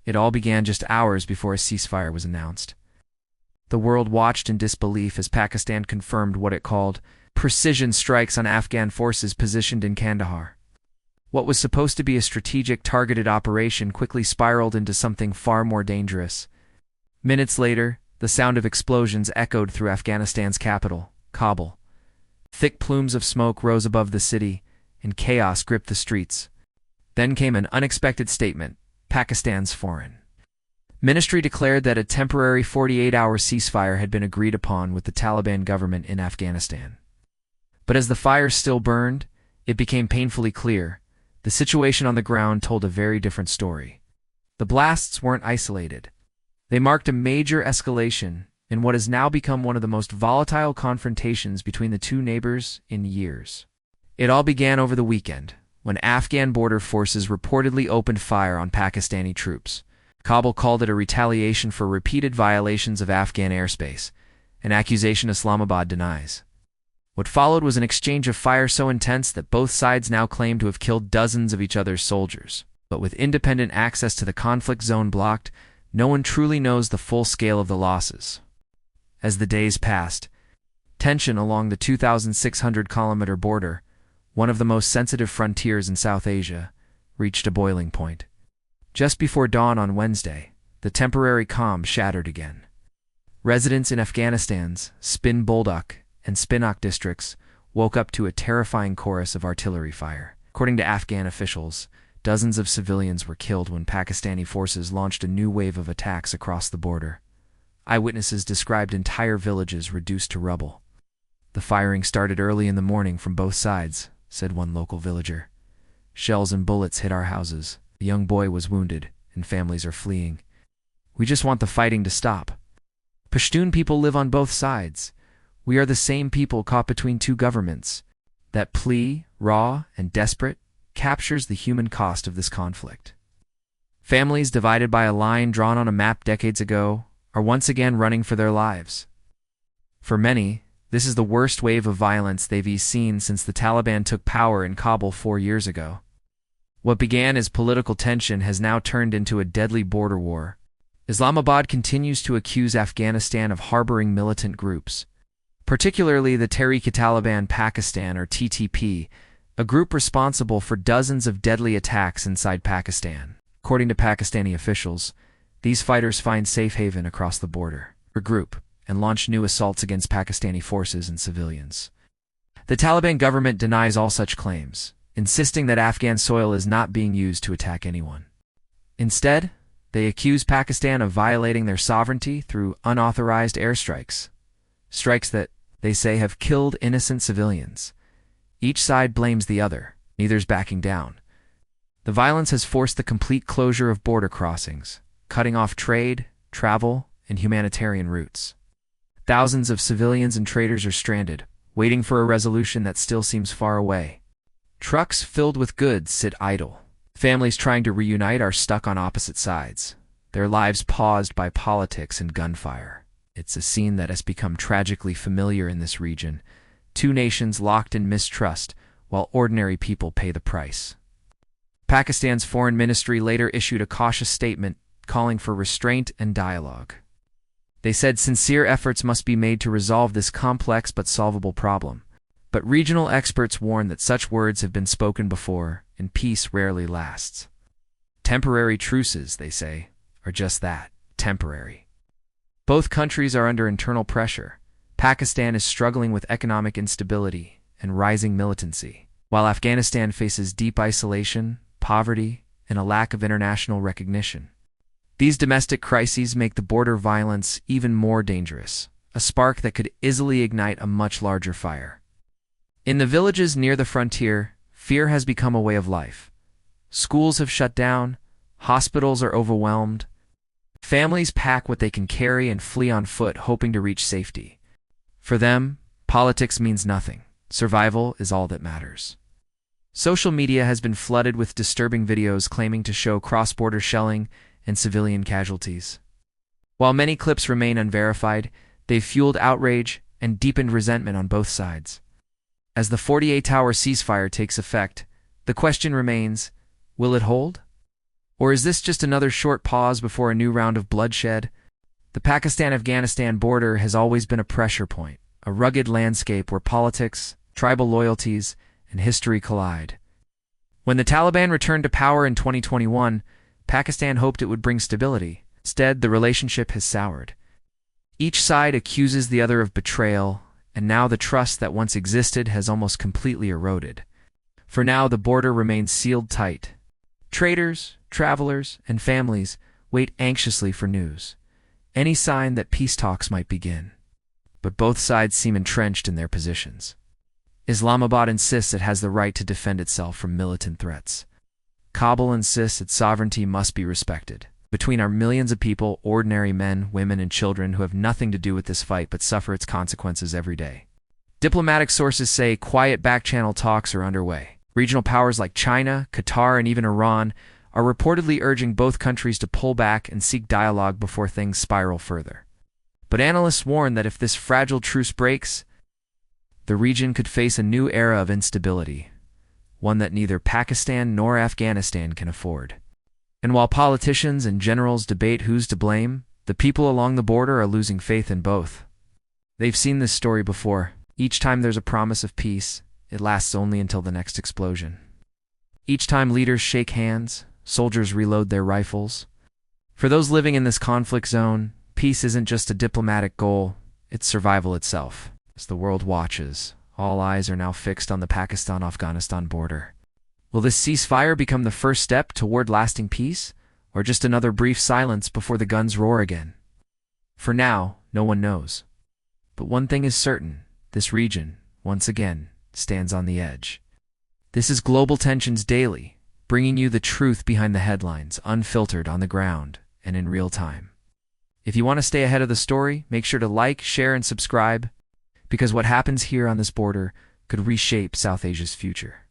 It all began just hours before a ceasefire was announced. The world watched in disbelief as Pakistan confirmed what it called precision strikes on Afghan forces positioned in Kandahar. What was supposed to be a strategic, targeted operation quickly spiraled into something far more dangerous. Minutes later, the sound of explosions echoed through Afghanistan's capital, Kabul. Thick plumes of smoke rose above the city, and chaos gripped the streets. Then came an unexpected statement: Pakistan's foreign ministry declared that a temporary 48-hour ceasefire had been agreed upon with the Taliban government in Afghanistan. But as the fire still burned, it became painfully clear the situation on the ground told a very different story. The blasts weren't isolated. They marked a major escalation in what has now become one of the most volatile confrontations between the two neighbors in years. It all began over the weekend, when Afghan border forces reportedly opened fire on Pakistani troops. Kabul called it a retaliation for repeated violations of Afghan airspace, an accusation Islamabad denies. What followed was an exchange of fire so intense that both sides now claim to have killed dozens of each other's soldiers. But with independent access to the conflict zone blocked, no one truly knows the full scale of the losses. As the days passed, tension along the 2,600-kilometer border, one of the most sensitive frontiers in South Asia, reached a boiling point. Just before dawn on Wednesday, the temporary calm shattered again. Residents in Afghanistan's Spin Boldak and Spinak districts woke up to a terrifying chorus of artillery fire. According to Afghan officials, dozens of civilians were killed when Pakistani forces launched a new wave of attacks across the border. Eyewitnesses described entire villages reduced to rubble. "The firing started early in the morning from both sides," said one local villager. "Shells and bullets hit our houses. A young boy was wounded, and families are fleeing. We just want the fighting to stop. Pashtun people live on both sides. We are the same people caught between two governments." That plea, raw and desperate, captures the human cost of this conflict. Families divided by a line drawn on a map decades ago are once again running for their lives. For many, this is the worst wave of violence they've seen since the Taliban took power in Kabul 4 years ago. What began as political tension has now turned into a deadly border war. Islamabad continues to accuse Afghanistan of harboring militant groups, particularly the Tehrik-e-Taliban Pakistan, or TTP, a group responsible for dozens of deadly attacks inside Pakistan. According to Pakistani officials, these fighters find safe haven across the border, regroup, and launch new assaults against Pakistani forces and civilians. The Taliban government denies all such claims, insisting that Afghan soil is not being used to attack anyone. Instead, they accuse Pakistan of violating their sovereignty through unauthorized airstrikes, strikes that, they say, have killed innocent civilians. Each side blames the other, neither's backing down. The violence has forced the complete closure of border crossings, cutting off trade, travel, and humanitarian routes. Thousands of civilians and traders are stranded, waiting for a resolution that still seems far away. Trucks filled with goods sit idle. Families trying to reunite are stuck on opposite sides, their lives paused by politics and gunfire. It's a scene that has become tragically familiar in this region. Two nations locked in mistrust, while ordinary people pay the price. Pakistan's foreign ministry later issued a cautious statement calling for restraint and dialogue. They said sincere efforts must be made to resolve this complex but solvable problem. But regional experts warn that such words have been spoken before, and peace rarely lasts. Temporary truces, they say, are just that, temporary. Both countries are under internal pressure. Pakistan is struggling with economic instability and rising militancy, while Afghanistan faces deep isolation, poverty, and a lack of international recognition. These domestic crises make the border violence even more dangerous, a spark that could easily ignite a much larger fire. In the villages near the frontier, fear has become a way of life. Schools have shut down, hospitals are overwhelmed. Families pack what they can carry and flee on foot, hoping to reach safety. For them, politics means nothing. Survival is all that matters. Social media has been flooded with disturbing videos claiming to show cross-border shelling and civilian casualties. While many clips remain unverified, they've fueled outrage and deepened resentment on both sides. As the 48-hour ceasefire takes effect, the question remains, will it hold? Or is this just another short pause before a new round of bloodshed? The Pakistan-Afghanistan border has always been a pressure point, a rugged landscape where politics, tribal loyalties, and history collide. When the Taliban returned to power in 2021, Pakistan hoped it would bring stability. Instead, the relationship has soured. Each side accuses the other of betrayal, and now the trust that once existed has almost completely eroded. For now, the border remains sealed tight. Traders, travelers, and families wait anxiously for news, any sign that peace talks might begin. But both sides seem entrenched in their positions. Islamabad insists it has the right to defend itself from militant threats. Kabul insists its sovereignty must be respected. Between are millions of people, ordinary men, women, and children who have nothing to do with this fight but suffer its consequences every day. Diplomatic sources say quiet back-channel talks are underway. Regional powers like China, Qatar, and even Iran are reportedly urging both countries to pull back and seek dialogue before things spiral further. But analysts warn that if this fragile truce breaks, the region could face a new era of instability, one that neither Pakistan nor Afghanistan can afford. And while politicians and generals debate who's to blame, the people along the border are losing faith in both. They've seen this story before. Each time there's a promise of peace, it lasts only until the next explosion. Each time leaders shake hands, soldiers reload their rifles. For those living in this conflict zone, peace isn't just a diplomatic goal, it's survival itself. As the world watches, all eyes are now fixed on the Pakistan-Afghanistan border. Will this ceasefire become the first step toward lasting peace, or just another brief silence before the guns roar again? For now, no one knows. But one thing is certain, this region, once again, stands on the edge. This is Global Tensions Daily, bringing you the truth behind the headlines, unfiltered, on the ground, and in real time. If you want to stay ahead of the story, make sure to like, share, and subscribe, because what happens here on this border could reshape South Asia's future.